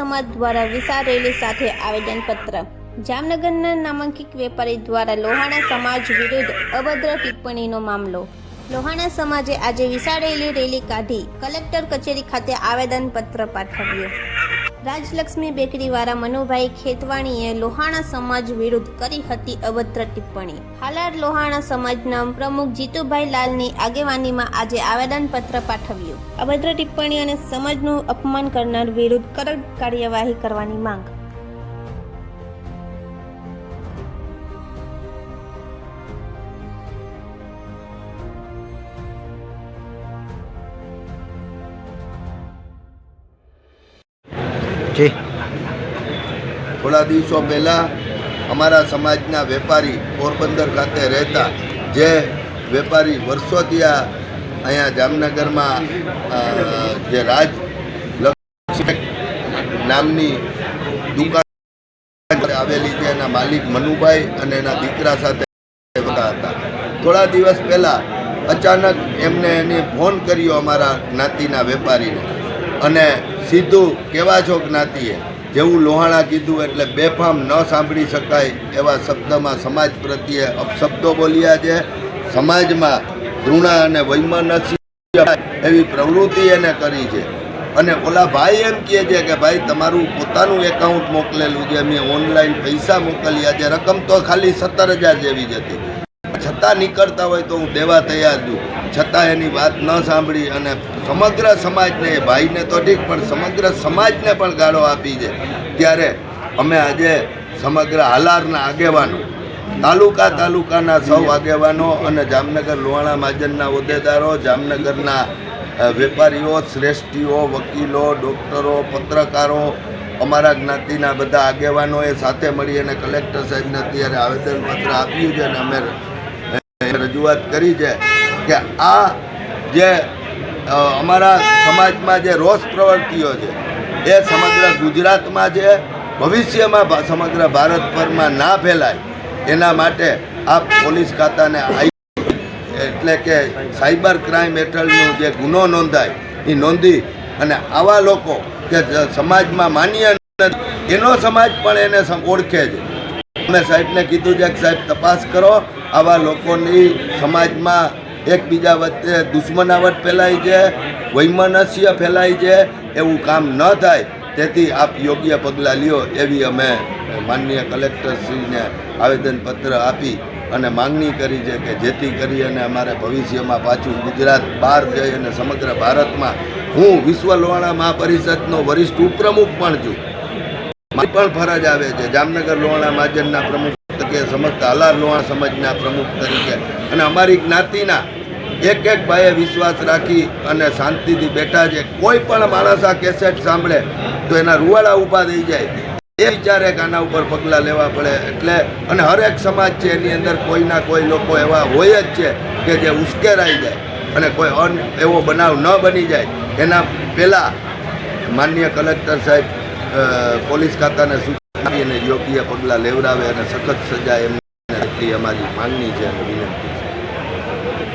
સમાજ દ્વારા વિશાળ રેલી સાથે આવેદનપત્ર। જામનગરના નામાંકિત વેપારી દ્વારા લોહાણા સમાજ વિરુદ્ધ અભદ્ર ટિપ્પણીનો મામલો। લોહાણા સમાજે આજે વિશાળ રેલી કાઢી કલેક્ટર કચેરી ખાતે આવેદનપત્ર પાઠવ્યું। રાજલક્ષ્મી બેકરીવાળા મનુભાઈ ખેતવાણીએ લોહાણા સમાજ વિરુદ્ધ કરી હતી અભદ્ર ટિપ્પણી। હાલાર લોહાણા સમાજના પ્રમુખ જીતુભાઈ લાલની આગેવાનીમાં આજે આવેદનપત્ર પાઠવ્યું। અભદ્ર ટિપ્પણી અને સમાજનું અપમાન કરનાર વિરુદ્ધ કડક કાર્યવાહી કરવાની માંગ। थोड़ा दिवसों पहला अमरा समाजना वेपारी पोरबंदर खाते रहता जे वेपारी वर्षोथी अँ जामनगर में जे राज नामनी दुकान आवेली है एना मालिक मनुभाई अने एना दीकरा साथे था। थोड़ा दिवस पहला अचानक एमने एने फोन कर्यो अमरा ज्ञातिना वेपारी ने अने सीधू केवा छो ज्ञाति है जेवुं लोहाणा कीधुं एटले बेफाम न सांभळी शकाय एवा शब्दमां समाज प्रत्ये अपशब्दों बोल्या छे। समाजमां घृणा अने वैमनस्य एवी प्रवृत्ति एने करी छे अने ओला भाई एम कहे छे के भाई तमारुं पोतानुं एकाउंट मोकलेलुं छे अमे ऑनलाइन पैसा मोकल्या छे रकम तो खाली 17,000 जेवी ज हती छतां निकळता होय तो हूँ देवा तैयार छुं छतां एनी वात न सांभळी अने समग्र समाजने भाई ने तो ठीक पण समग्र समाजने पण गाळो आपी छे। त्यारे अमे आजे समग्र हालारना आगेवानो तालुकाना सौ आगेवानो अने जामनगर लोहाणा महाजनना होद्देदारो जामनगरना वेपारीओ श्रेष्ठीओ वकीलो डॉक्टरो पत्रकारो अमरा ज्ञातिना बधा आगेवानोए साथे मळी अने कलेक्टर साहेबने अत्यारे आवेदनपत्र आप्युं छे अने अमे रजूआत करी है कि आ जे अमरा समाज में जे रोष प्रवृत्तिओ है ये समग्र गुजरात में जे भविष्य में समग्र भारत पर में ना फैलाय एना माटे आ पोलीस खाता ने एटले के साइबर क्राइम हेठळनो जे गुनो नोंधाय ए नोंधी अने आवा लोको के समाज में मान्य एनो समाज पण एने ओळखे छे। अमे साहेब ने कीधुं छे कि साहेब तपास करो आवा लोकोनी समाज में एकबीजा वच्चे दुश्मनावट फैलाय छे वैमनस्य फैलाय छे एवं काम न थाय तेथी आप योग्य पगलां ल्यो एवी अमे माननीय कलेक्टरश्रीने आवेदनपत्र आपी अने मांगणी करी है कि जेथी करी अने अमारे भविष्य में पाछुं गुजरात बहार जई अने समग्र भारत में हूँ विश्व लोहाणा महापरिषदनो वरिष्ठ उपप्रमुख पण छुं मारी पण फरज आवे छे जामनगर लोहाणा महाजनना प्रमुख तरीके समस्त हालार लोहाणा समाजना प्रमुख तरीके अने अमारी ज्ञातिना एक एक भाईए विश्वास राखी अने शांतिथी बैठा छे। कोई पण माणस आ केसेट सांभळे तो एना रुवाड़ा ऊभा थई जाय ए विचारे के आना उपर पगलां लेवा पड़े एटले अने हर एक समाज छे एनी अंदर कोईना कोई लोको एवा होय ज छे के जे उश्केराई जाय अने कोई एवो बनाव न बनी जाय एना पहेला माननीय कलेक्टर साहेब पोलीस खाताने सूचना आपी अने योग्य पगलां लेवडावे अने सखत सजा एमने એટલી અમારી માંગણી છે અને વિનંતી।